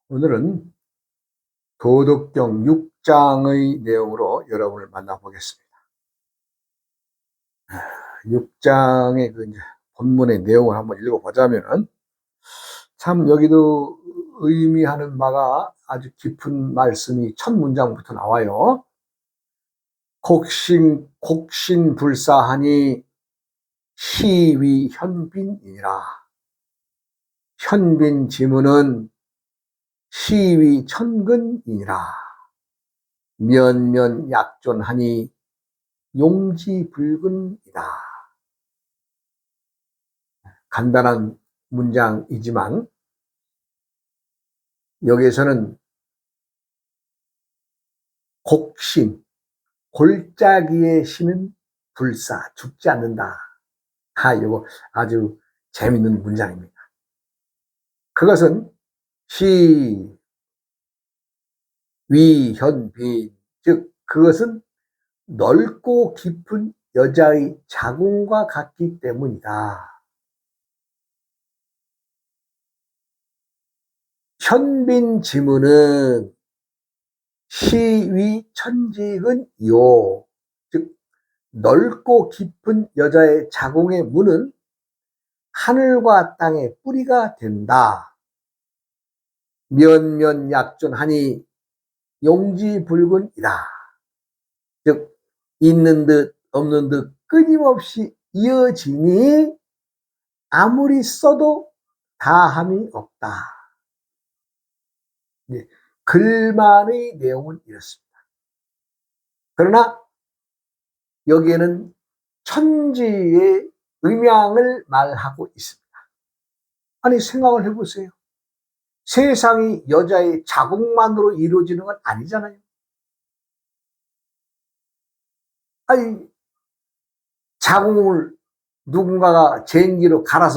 오늘은 도덕경 6장의 내용으로 여러분을 만나보겠습니다. 6장의 이제 본문의 내용을 한번 읽어보자면은 참 여기도 의미하는 바가 아주 깊은 말씀이 첫 문장부터 나와요. 곡신불사하니 시위현빈이니라. 현빈지문은 시위천근이니라. 면면약존하니 용지불근이다. 간단한 문장이지만 여기에서는 곡신, 골짜기에 신은 불사, 죽지 않는다. 이거 아주 재밌는 문장입니다. 그것은 시위현빈, 즉 그것은 넓고 깊은 여자의 자궁과 같기 때문이다. 현빈지문은 시위천직은요, 즉 넓고 깊은 여자의 자궁의 문은 하늘과 땅의 뿌리가 된다. 면면약존하니 용지불근이다. 즉 있는 듯 없는 듯 끊임없이 이어지니 아무리 써도 다함이 없다. 글만의 내용은 이렇습니다. 그러나 여기에는 천지의 음양을 말하고 있습니다. 아니 생각을 해보세요. 세상이 여자의 자궁만으로 이루어지는 건 아니잖아요. 아니 자궁을 누군가가 쟁기로 갈아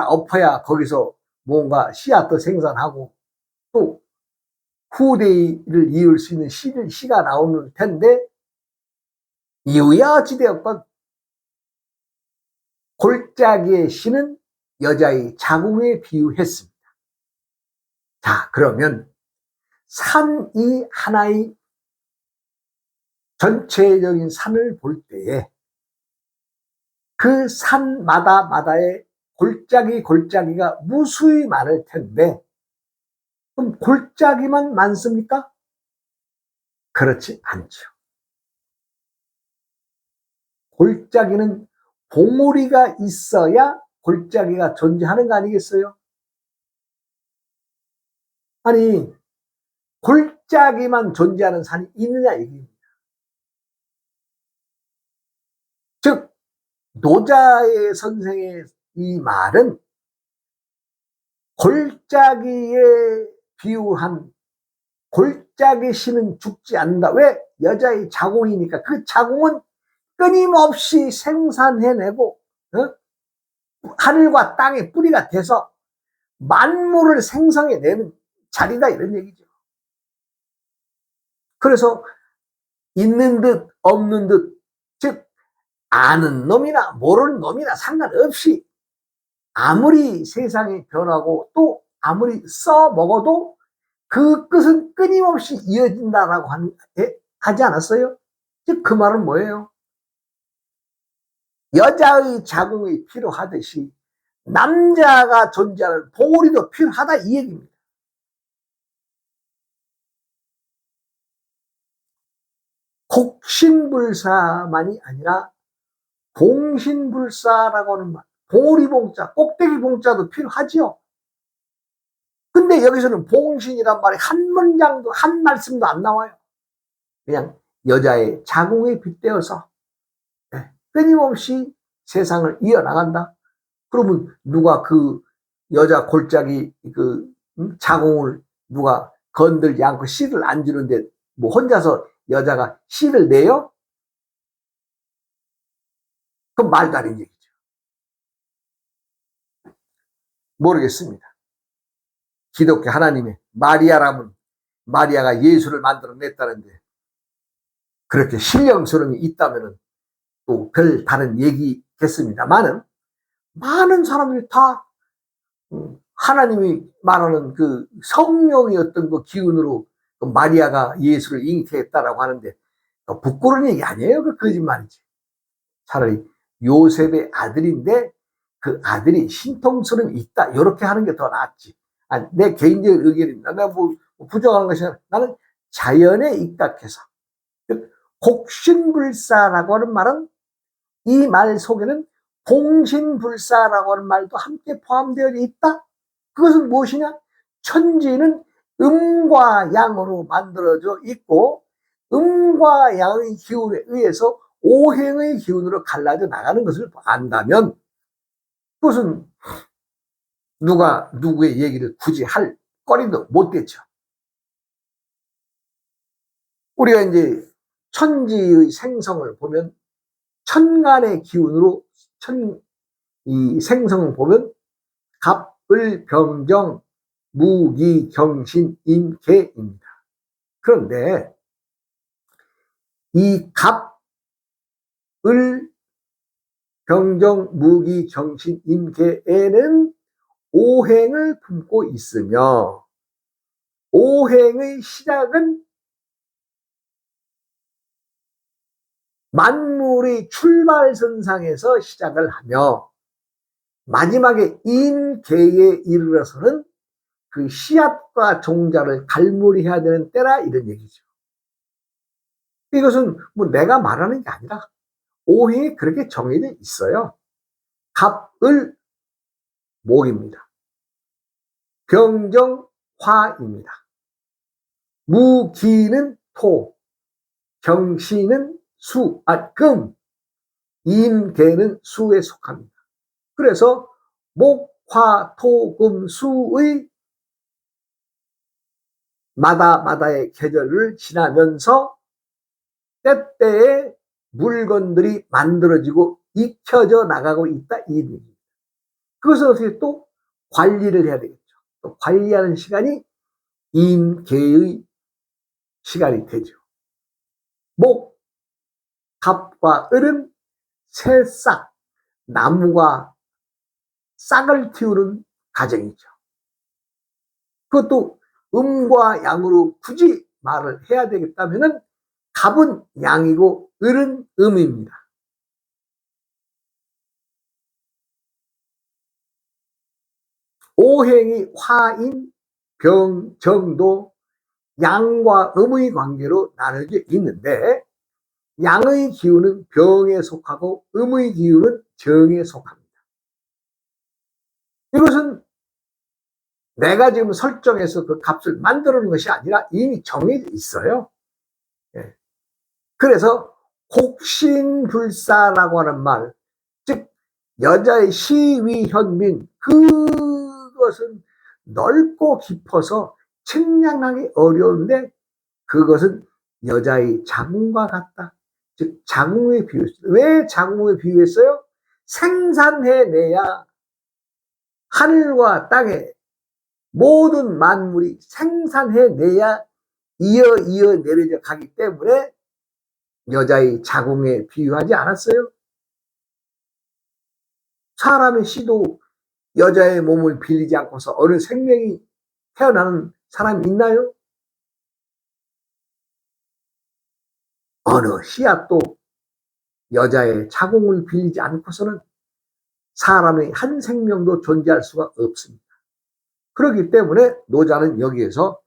엎어야 거기서 뭔가 씨앗도 생산하고 또 후대를 이을 수 있는 씨가 나오는 텐데, 이유야 어찌되었건 골짜기의 씨는 여자의 자궁에 비유했습니다. 자, 그러면 산이 하나의 전체적인 산을 볼 때에 그 산마다의 골짜기가 무수히 많을 텐데, 그럼 골짜기만 많습니까? 그렇지 않죠. 골짜기는 봉우리가 있어야 골짜기가 존재하는 거 아니겠어요? 아니 골짜기만 존재하는 산이 있느냐 얘기입니다. 즉 노자의 선생의 이 말은 골짜기에 비유한 골짜기 씨는 죽지 않는다. 왜? 여자의 자궁이니까. 그 자궁은 끊임없이 생산해내고 하늘과 땅의 뿌리가 돼서 만물을 생성해내는 자리다, 이런 얘기죠. 그래서 있는 듯 없는 듯, 즉 아는 놈이나 모르는 놈이나 상관없이 아무리 세상이 변하고 또 아무리 써먹어도 그 끝은 끊임없이 이어진다라고 하지 않았어요? 즉 그 말은 뭐예요? 여자의 자궁이 필요하듯이 남자가 존재하는 봉우리도 필요하다, 이 얘기입니다. 곡신불사만이 아니라 봉신불사라고 하는 말, 봉우리 봉자, 꼭대기 봉자도 필요하지요. 근데 여기서는 봉신이란 말이 한 문장도 한 말씀도 안 나와요. 그냥 여자의 자궁에 빗대어서 끊임없이 세상을 이어나간다. 그러면 누가 그 여자 골짜기 그 자궁을 누가 건들지 않고 씨를 안 주는데 뭐 혼자서 여자가 씨를 내요? 그건 말도 안 되는 얘기죠. 모르겠습니다. 기독교 하나님의 마리아라면 마리아가 예수를 만들어냈다는데 그렇게 신령스러움이 있다면 또 별 다른 얘기겠습니다만은 많은 사람들이 다 하나님이 말하는 그 성령의 어떤 그 기운으로 그 마리아가 예수를 잉태했다라고 하는데 부끄러운 얘기 아니에요. 그 거짓말이지. 차라리 요셉의 아들인데 그 아들이 신통스러움이 있다. 이렇게 하는 게 더 낫지. 아니, 내 개인적인 의견입니다. 내가 뭐 부정하는 것이 아니라 나는 자연에 입각해서. 곡신불사라고 하는 말은 이 말 속에는 봉신불사라고 하는 말도 함께 포함되어 있다. 그것은 무엇이냐? 천지는 음과 양으로 만들어져 있고 음과 양의 기운에 의해서 오행의 기운으로 갈라져 나가는 것을 안다면 그것은 누가 누구의 얘기를 굳이 할 거리도 못 되죠. 우리가 이제 천지의 생성을 보면 천간의 기운으로 이 생성을 보면 갑을 병정 무기 경신 임계입니다. 그런데 이 갑을 병정 무기 경신 임계에는 오행을 품고 있으며 오행의 시작은 만물의 출발선상에서 시작을 하며 마지막에 임계에 이르러서는 그 씨앗과 종자를 갈무리해야 되는 때라 이런 얘기죠. 이것은 뭐 내가 말하는 게 아니라 오행이 그렇게 정해져 있어요. 갑을 목입니다. 병정 화입니다. 무기는 토, 경신은 수, 금, 임계는 수에 속합니다. 그래서 목, 화, 토, 금, 수의 마다마다의 계절을 지나면서 때때에 물건들이 만들어지고 익혀져 나가고 있다 이 얘기입니다. 그것을 어떻게 또 관리를 해야 되겠죠. 또 관리하는 시간이 임계의 시간이 되죠. 목, 갑과 을은 새싹, 나무가 싹을 틔우는 과정이죠. 그것도 음과 양으로 굳이 말을 해야 되겠다면 갑은 양이고 을은 음입니다. 오행이 화인, 병, 정도 양과 음의 관계로 나눠져 있는데 양의 기운은 병에 속하고 음의 기운은 정에 속합니다. 이것은 내가 지금 설정해서 그 값을 만들어 놓은 것이 아니라 이미 정해져 있어요. 예. 그래서 곡신불사라고 하는 말, 즉 여자의 시위현민, 그것은 넓고 깊어서 측량하기 어려운데 그것은 여자의 자궁과 같다. 즉 자궁에 비유했어요. 왜 자궁에 비유했어요? 생산해내야 하늘과 땅에 모든 만물이 생산해내야 이어 내려져 가기 때문에 여자의 자궁에 비유하지 않았어요? 사람의 씨도 여자의 몸을 빌리지 않고서 어느 생명이 태어나는 사람이 있나요? 어느 씨앗도 여자의 자궁을 빌리지 않고서는 사람의 한 생명도 존재할 수가 없습니다. 그렇기 때문에 노자는 여기에서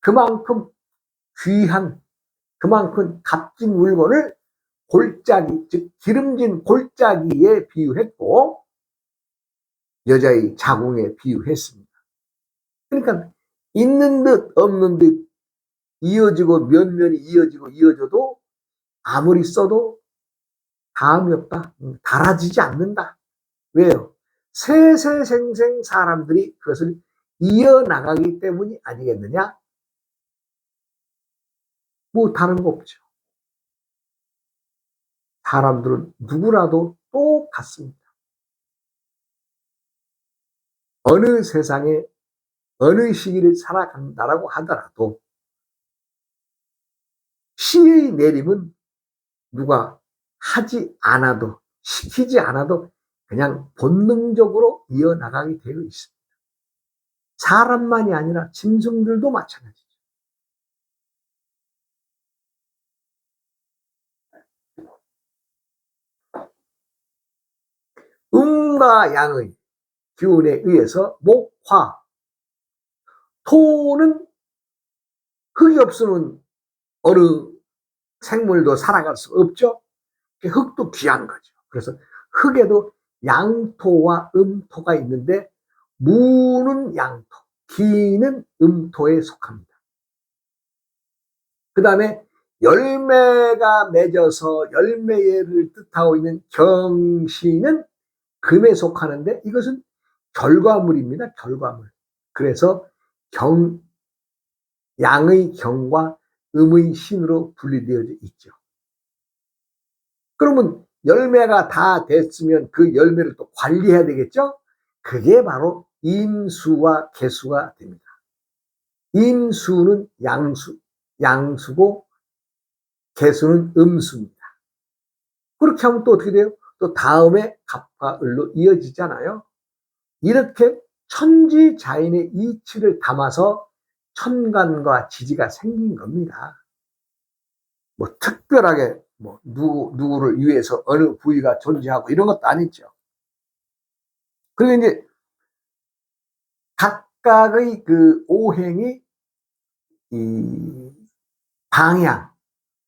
그만큼 귀한, 그만큼 값진 물건을 골짜기, 즉 기름진 골짜기에 비유했고 여자의 자궁에 비유했습니다. 그러니까 있는 듯 없는 듯 이어지고 면면이 이어져도 아무리 써도 다음이 없다. 달아지지 않는다. 왜요? 세세생생 사람들이 그것을 이어나가기 때문이 아니겠느냐? 뭐 다른 거 없죠. 사람들은 누구라도 똑같습니다. 어느 세상에 어느 시기를 살아간다라고 하더라도 시의 내림은 누가 하지 않아도 시키지 않아도 그냥 본능적으로 이어나가게 되어 있습니다. 사람만이 아니라 짐승들도 마찬가지죠. 음과 양의 기운에 의해서 목, 화, 토는 흙이 없으면 어느 생물도 살아갈 수 없죠. 흙도 귀한 거죠. 그래서 흙에도 양토와 음토가 있는데 무는 양토, 기는 음토에 속합니다. 그 다음에 열매가 맺어서 열매를 뜻하고 있는 경신은 금에 속하는데 이것은 결과물입니다. 결과물. 그래서 양의 경과 음의 신으로 분리되어져 있죠. 그러면 열매가 다 됐으면 그 열매를 또 관리해야 되겠죠? 그게 바로 임수와 개수가 됩니다. 임수는 양수고 개수는 음수입니다. 그렇게 하면 또 어떻게 돼요? 또 다음에 갑과 을로 이어지잖아요. 이렇게 천지자인의 이치를 담아서 천간과 지지가 생긴 겁니다. 뭐 특별하게 뭐 누구를 위해서 어느 부위가 존재하고 이런 것도 아니죠. 그리고 이제 각각의 그 오행이 이 방향,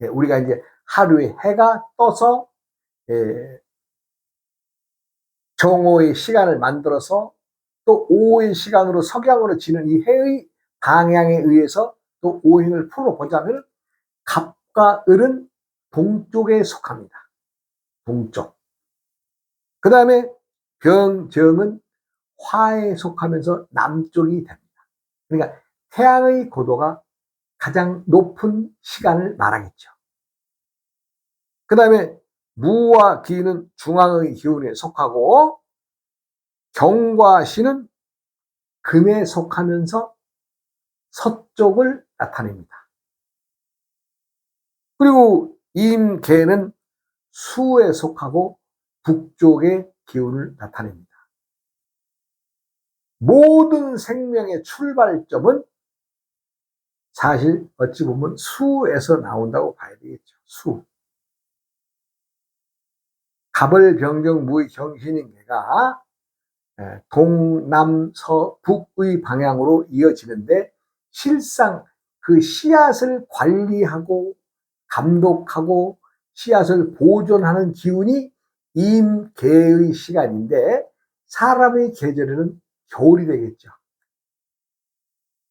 우리가 이제 하루에 해가 떠서 정오의 시간을 만들어서 또 오후의 시간으로 석양으로 지는 이 해의 방향에 의해서 또 오행을 풀어보자면 갑과 을은 동쪽에 속합니다. 동쪽. 그 다음에 병정은 화에 속하면서 남쪽이 됩니다. 그러니까 태양의 고도가 가장 높은 시간을 말하겠죠. 그 다음에 무와 기는 중앙의 기운에 속하고 경과 신은 금에 속하면서 서쪽을 나타냅니다. 그리고 임계는 수에 속하고 북쪽의 기운을 나타냅니다. 모든 생명의 출발점은 사실 어찌 보면 수에서 나온다고 봐야 되겠죠. 수. 갑을 병정 무의 경신인 개가 동남서 북의 방향으로 이어지는데 실상 그 씨앗을 관리하고 감독하고 씨앗을 보존하는 기운이 임계의 시간인데 사람의 계절에는 겨울이 되겠죠.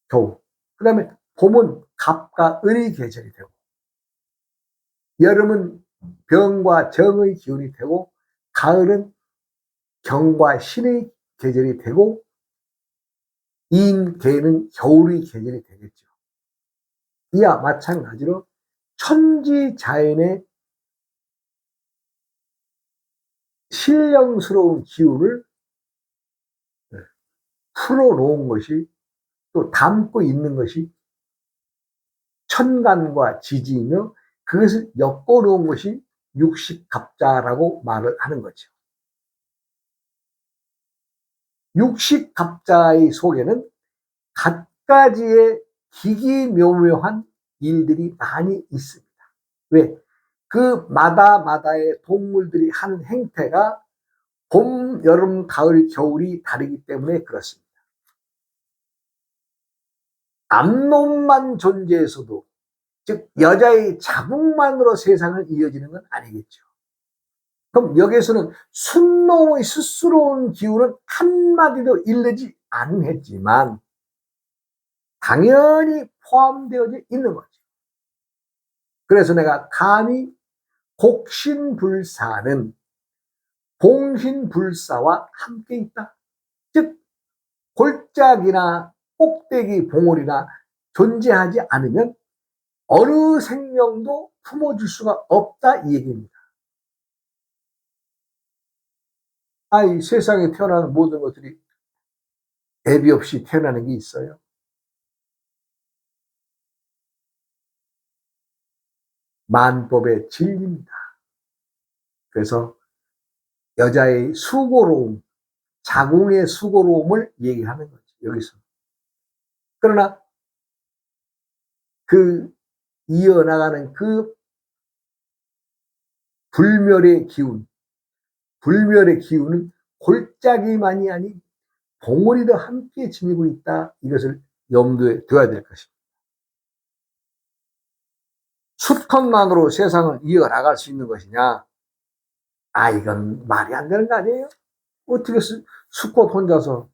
겨울. 그 다음에 봄은 갑과 을의 계절이 되고 여름은 병과 정의 기운이 되고 가을은 경과 신의 계절이 되고 임계는 겨울의 계절이 되겠죠. 이와 마찬가지로 천지자연의 신령스러운 기운을 풀어놓은 것이 또 담고 있는 것이 천간과 지지이며 그것을 엮어놓은 것이 육식갑자라고 말을 하는 거죠. 육식갑자의 속에는 갖가지의 기기묘묘한 일들이 많이 있습니다. 왜? 그 마다마다의 동물들이 하는 행태가 봄, 여름, 가을, 겨울이 다르기 때문에 그렇습니다. 남놈만 존재해서도 즉 여자의 자궁만으로 세상을 이어지는 건 아니겠죠. 그럼 여기에서는 순놈의 스스로운 기운은 한마디도 일르지 않겠지만 당연히 포함되어져 있는 거죠. 그래서 내가 감히 곡신불사는 봉신불사와 함께 있다. 즉 골짜기나 꼭대기 봉우리나 존재하지 않으면 어느 생명도 품어줄 수가 없다 이 얘기입니다. 이 세상에 태어나는 모든 것들이 애비 없이 태어나는 게 있어요. 만법의 진리입니다. 그래서 여자의 수고로움, 자궁의 수고로움을 얘기하는 거죠. 여기서. 그러나 그 이어나가는 그 불멸의 기운은 골짜기만이 아닌 봉우리도 함께 지니고 있다. 이것을 염두에 둬야 될 것입니다. 수컷만으로 세상을 이어나갈 수 있는 것이냐? 이건 말이 안 되는 거 아니에요? 어떻게 수컷 혼자서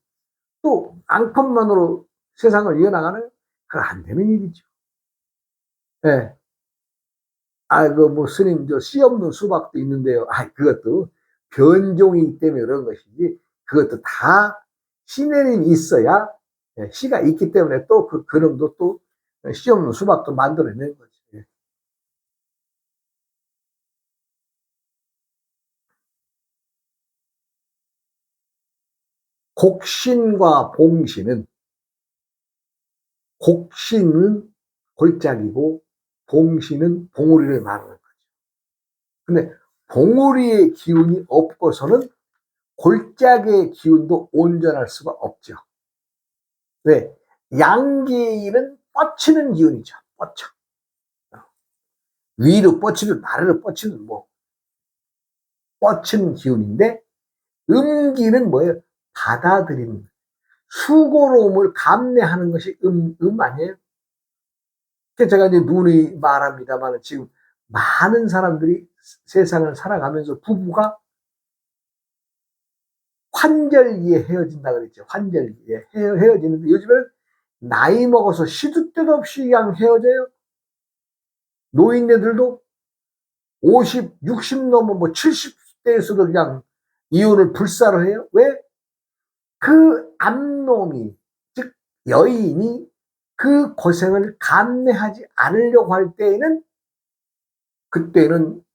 또 앙컷만으로 세상을 이어나가나요? 그건 안 되는 일이죠. 예. 스님, 씨 없는 수박도 있는데요. 그것도 변종이기 때문에 그런 것이지, 그것도 다 씨 내림이 있어야, 씨가 있기 때문에 또 그놈도 또 씨 없는 수박도 만들어내는 거죠. 곡신과 봉신은, 곡신은 골짜기고 봉신은 봉우리를 말하는 거죠. 근데 봉우리의 기운이 없고서는 골짜기의 기운도 온전할 수가 없죠. 왜? 양기는 뻗치는 기운이죠. 뻗쳐. 위로 뻗치는, 아래로 뻗치는, 뻗치는 기운인데, 음기는 뭐예요? 받아들이는, 수고로움을 감내하는 것이 아니에요? 제가 이제 누누이 말합니다만, 지금 많은 사람들이 세상을 살아가면서 부부가 환절기에 헤어진다 그랬죠. 환절기에 헤어지는데, 요즘에는 나이 먹어서 시도 때도 없이 그냥 헤어져요. 노인네들도 50, 60 넘어 70대에서도 그냥 이혼을 불사를 해요. 왜? 그 암놈이, 즉 여인이 그 고생을 감내하지 않으려고 할 때에는, 그때는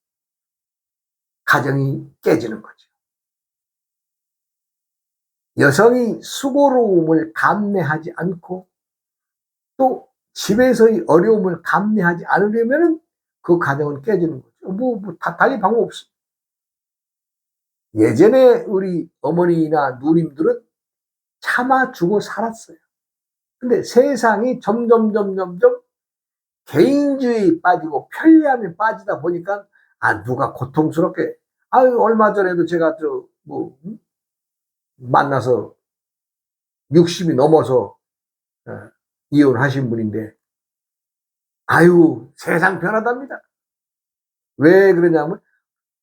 가정이 깨지는 거죠. 여성이 수고로움을 감내하지 않고 또 집에서의 어려움을 감내하지 않으려면 그 가정은 깨지는 거죠. 달리 방법 없어. 예전에 우리 어머니나 누님들은 참아주고 살았어요. 근데 세상이 점점 개인주의에 빠지고 편리함에 빠지다 보니까, 누가 고통스럽게, 얼마 전에도 제가 만나서 60이 넘어서 이혼하신 분인데, 세상 편하답니다. 왜 그러냐면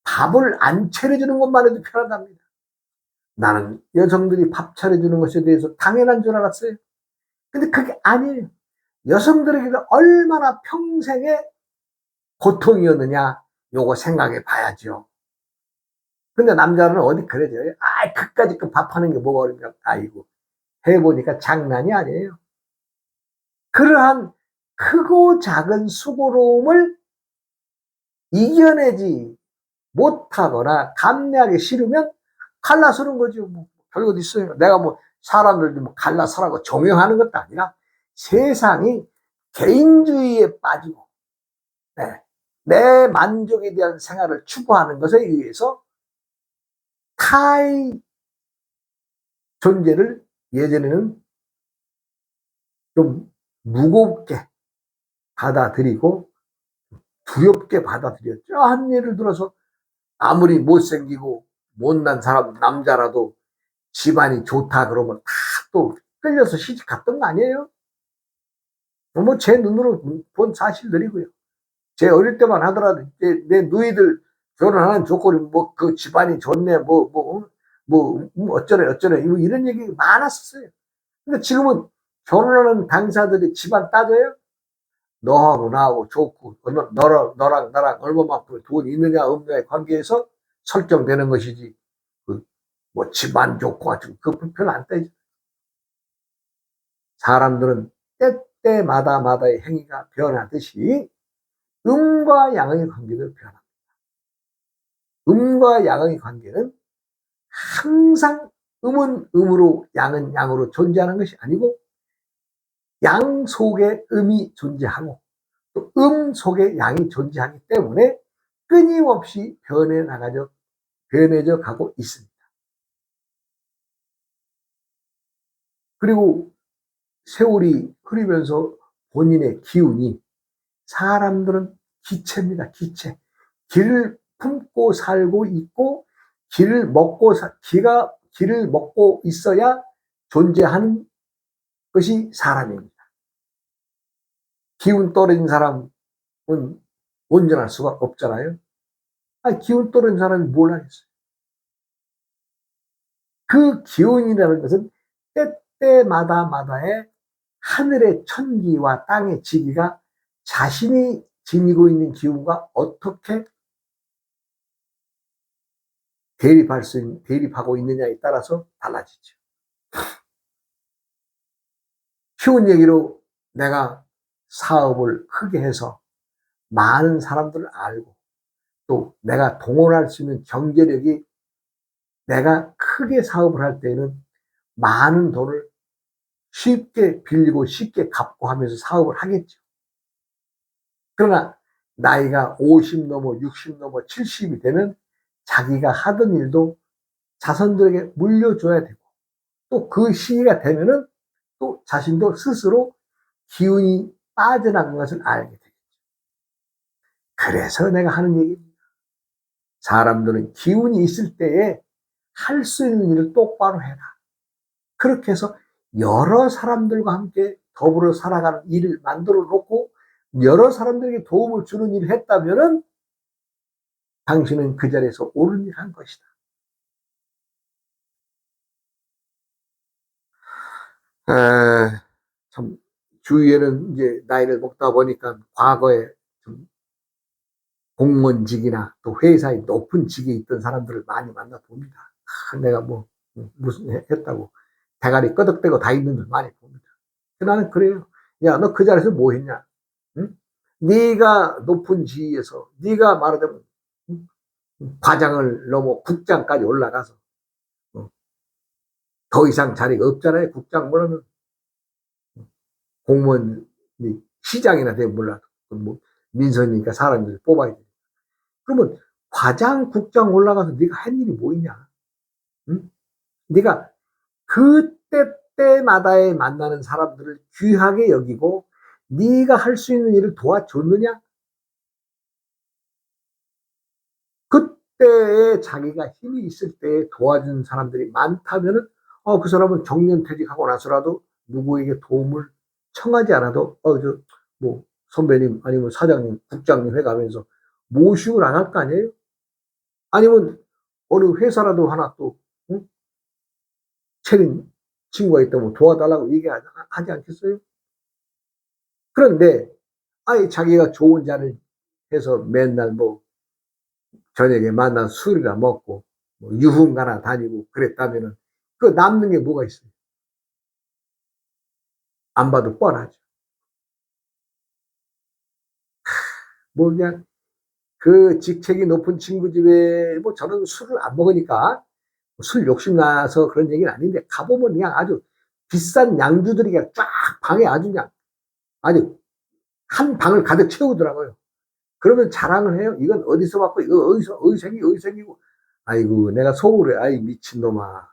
밥을 안 차려주는 것만 해도 편하답니다. 나는 여성들이 밥 차려주는 것에 대해서 당연한 줄 알았어요. 근데 그게 아니에요. 여성들에게는 얼마나 평생의 고통이었느냐, 요거 생각해 봐야죠. 근데 남자는 어디 그래져요? 그까짓 거 밥하는 게 뭐가 어렵냐. 해보니까 장난이 아니에요. 그러한 크고 작은 수고로움을 이겨내지 못하거나 감내하기 싫으면 갈라서는 거죠. 별것 있어요. 내가 사람들 갈라서라고 종용하는 것도 아니라, 세상이 개인주의에 빠지고, 내 만족에 대한 생활을 추구하는 것에 의해서 타의 존재를 예전에는 좀 무겁게 받아들이고 두렵게 받아들였죠. 예를 들어서 아무리 못생기고 못난 사람, 남자라도 집안이 좋다 그러면 다 또 끌려서 시집 갔던 거 아니에요? 제 눈으로 본 사실들이고요. 제 어릴 때만 하더라도 내 누이들 결혼하는 조건이 그 집안이 좋네, 어쩌네 이런 얘기 많았었어요. 근데 지금은 결혼하는 당사들이 집안 따져요? 너하고 나하고 좋고, 너랑 나랑 얼마만큼 돈이 있느냐 없느냐의 관계에서 설정되는 것이지, 집안 좋고 가지고 그 별로 안 따지죠. 사람들은 때때마다의 행위가 변하듯이 음과 양의 관계도 변합니다. 음과 양의 관계는 항상 음은 음으로 양은 양으로 존재하는 것이 아니고, 양 속에 음이 존재하고 또 속에 양이 존재하기 때문에 끊임없이 변해져 가고 있습니다. 그리고 세월이 흐르면서 본인의 기운이, 사람들은 기체입니다. 기체. 길을 품고 살고 있고 길을 먹고 길을 먹고 있어야 존재하는 것이 사람입니다. 기운 떨어진 사람은 온전할 수가 없잖아요. 기운 떨어진 사람이 뭘 하겠어요? 그 기운이라는 것은 때때마다마다의 하늘의 천기와 땅의 지기가 자신이 지니고 있는 기운과 어떻게 대립하고 있느냐에 따라서 달라지죠. 쉬운 얘기로 내가 사업을 크게 해서 많은 사람들을 알고 또 내가 동원할 수 있는 경제력이, 내가 크게 사업을 할 때에는 많은 돈을 쉽게 빌리고 쉽게 갚고 하면서 사업을 하겠죠. 그러나 나이가 50 넘어 60 넘어 70이 되면 자기가 하던 일도 자손들에게 물려줘야 되고 또 그 시기가 되면은 또 자신도 스스로 기운이 빠져나간 것을 알게 되겠죠. 그래서 내가 하는 얘기입니다. 사람들은 기운이 있을 때에 할 수 있는 일을 똑바로 해라. 그렇게 해서 여러 사람들과 함께 더불어 살아가는 일을 만들어 놓고 여러 사람들에게 도움을 주는 일을 했다면은 당신은 그 자리에서 옳은 일을 한 것이다. 참 주위에는 이제 나이를 먹다 보니까 과거에 좀 공무원직이나 또 회사의 높은 직에 있던 사람들을 많이 만나 봅니다. 내가 뭐 무슨 했다고 대가리 끄덕대고 다 있는 들 많이 봅니다. 나는 그래요. 야, 너 그 자리에서 뭐 했냐? 응? 네가 높은 지위에서 네가 말하자면 과장을 넘어 국장까지 올라가서 더 이상 자리가 없잖아요. 국장보다는 공무원 시장이나 되면 몰라도 뭐 민선이니까 사람들을 뽑아야 돼. 그러면 과장, 국장 올라가서 네가 한 일이 뭐 있냐? 응? 네가 그때 때마다에 만나는 사람들을 귀하게 여기고 네가 할 수 있는 일을 도와줬느냐? 그때에 자기가 힘이 있을 때 도와준 사람들이 많다면은 그 사람은 정년퇴직하고 나서라도 누구에게 도움을 청하지 않아도 뭐 선배님 아니면 사장님, 국장님 해가면서 모시고 나갈 거 아니에요? 아니면 어느 회사라도 하나 또 응? 차린 친구가 있다면 도와달라고 얘기하지 않겠어요? 그런데 자기가 좋은 자를 해서 맨날 뭐 저녁에 만나 술이나 먹고 뭐 유흥가나 다니고 그랬다면은 그 남는 게 뭐가 있어요? 안 봐도 뻔하죠. 뭐 그냥 그 직책이 높은 친구 집에 뭐 저는 술을 안 먹으니까 술 욕심 나서 그런 얘기는 아닌데 가보면 그냥 아주 비싼 양주들이 그냥 쫙 방에 아주 한 방을 가득 채우더라고요. 그러면 자랑을 해요. 이건 어디서 받고 이거 어디서 생기고 아이고 내가 속으로 아이 미친놈아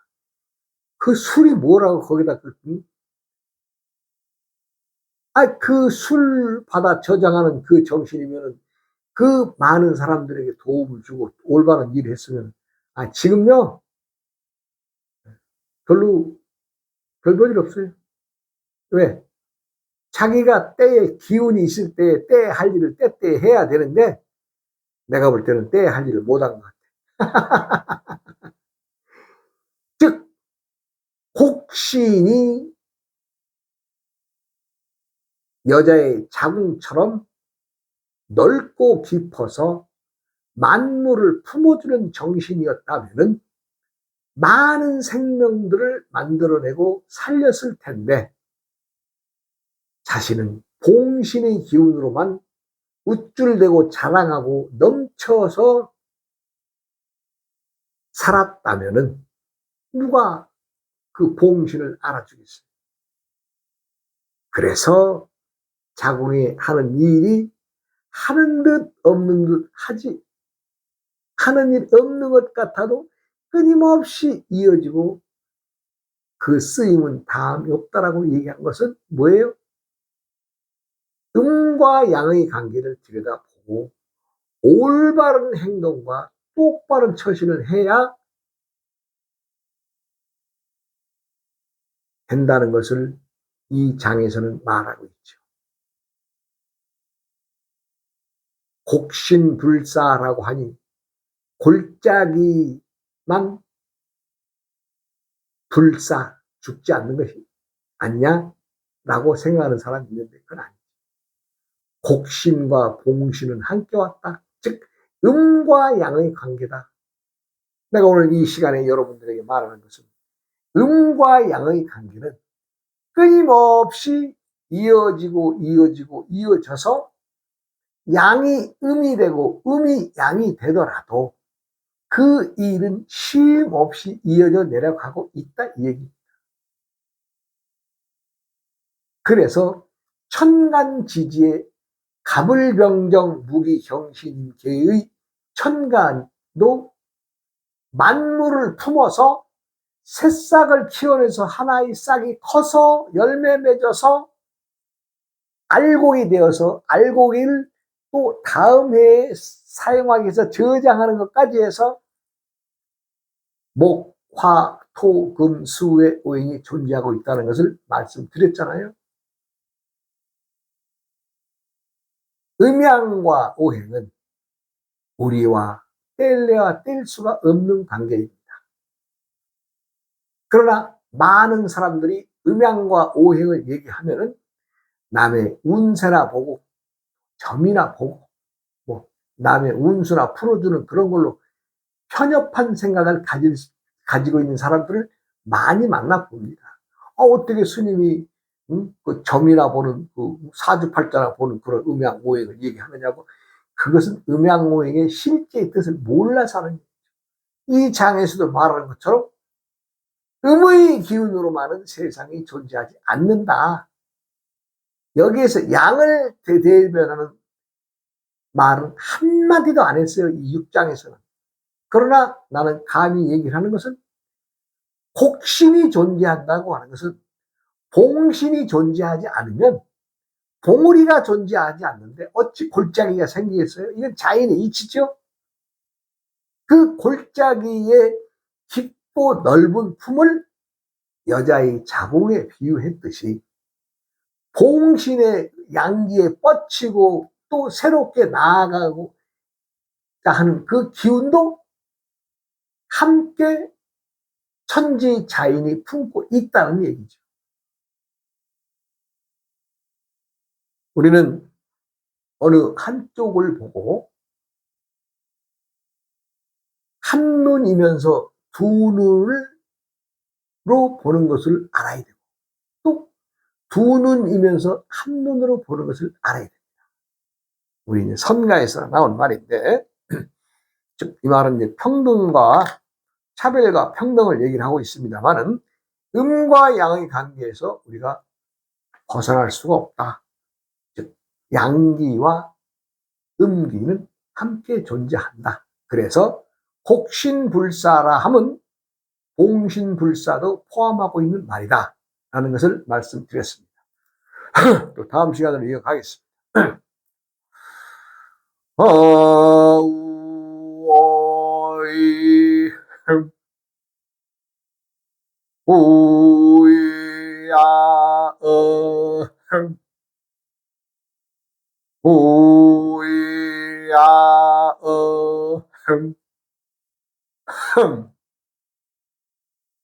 그 술이 뭐라고 거기다 그 술 받아 저장하는 그 정신이면은 그 많은 사람들에게 도움을 주고 올바른 일을 했으면 지금요 별로 별 볼 일 없어요. 왜? 자기가 때에 기운이 있을 때에 할 일을 때에 해야 되는데 내가 볼 때는 때에 할 일을 못한 것 같아. 즉 곡신이 여자의 자궁처럼 넓고 깊어서 만물을 품어주는 정신이었다면은 많은 생명들을 만들어내고 살렸을 텐데 자신은 봉신의 기운으로만 우쭐대고 자랑하고 넘쳐서 살았다면은 누가 그 봉신을 알아주겠어요? 그래서 자궁이 하는 일이 하는 듯 없는 듯 하는 일 없는 것 같아도 끊임없이 이어지고 그 쓰임은 다음이 없다라고 얘기한 것은 뭐예요? 음과 양의 관계를 들여다보고 올바른 행동과 똑바른 처신을 해야 된다는 것을 이 장에서는 말하고 있죠. 곡신불사라고 하니 골짜기만 불사 죽지 않는 것이 아니냐라고 생각하는 사람이 있는데 그건 아니죠. 곡신과 봉신은 함께 왔다. 즉 음과 양의 관계다. 내가 오늘 이 시간에 여러분들에게 말하는 것은 음과 양의 관계는 끊임없이 이어져서 양이 음이 되고 음이 양이 되더라도 그 일은 쉼 없이 이어져 내려가고 있다 이 얘기입니다. 그래서 천간지지의 가불병정 무기경신계의 천간도 만물을 품어서 새싹을 키워내서 하나의 싹이 커서 열매 맺어서 알곡이 되어서 알곡을 또 다음 해에 사용하기 위해서 저장하는 것까지 해서 목, 화, 토, 금, 수의 오행이 존재하고 있다는 것을 말씀드렸잖아요. 음양과 오행은 우리와 뗄래야 뗄 수가 없는 관계입니다. 그러나 많은 사람들이 음양과 오행을 얘기하면은 남의 운세나 보고 점이나 보고 뭐 남의 운수나 풀어주는 그런 걸로 편협한 생각을 가지고 있는 사람들을 많이 만나 봅니다. 어떻게 스님이 그 점이나 보는 그 사주팔자나 보는 그런 음양오행을 얘기하느냐고. 그것은 음양오행의 실제의 뜻을 몰라서 하는 거죠. 이 장에서도 말하는 것처럼 음의 기운으로만은 세상이 존재하지 않는다. 여기에서 양을 대변하는 말은 한마디도 안 했어요. 이 6장에서는. 그러나 나는 감히 얘기를 하는 것은 곡신이 존재한다고 하는 것은 봉신이 존재하지 않으면 봉우리가 존재하지 않는데 어찌 골짜기가 생기겠어요? 이건 자연의 이치죠. 그 골짜기의 깊고 넓은 품을 여자의 자궁에 비유했듯이 봉신의 양기에 뻗치고 또 새롭게 나아가고 하는 그 기운도 함께 천지자연이 품고 있다는 얘기죠. 우리는 어느 한쪽을 보고 한눈이면서 두 눈으로 보는 것을 알아야 되고 또 두 눈이면서 한눈으로 보는 것을 알아야 됩니다. 우리 선가에서 나온 말인데 즉 이 말은 이제 평등과 차별과 평등을 얘기를 하고 있습니다만은 음과 양의 관계에서 우리가 벗어날 수가 없다. 즉 양기와 음기는 함께 존재한다. 그래서 곡신불사라 함은 봉신불사도 포함하고 있는 말이다 라는 것을 말씀드렸습니다. 또 다음 시간으로 이어가겠습니다. 오이야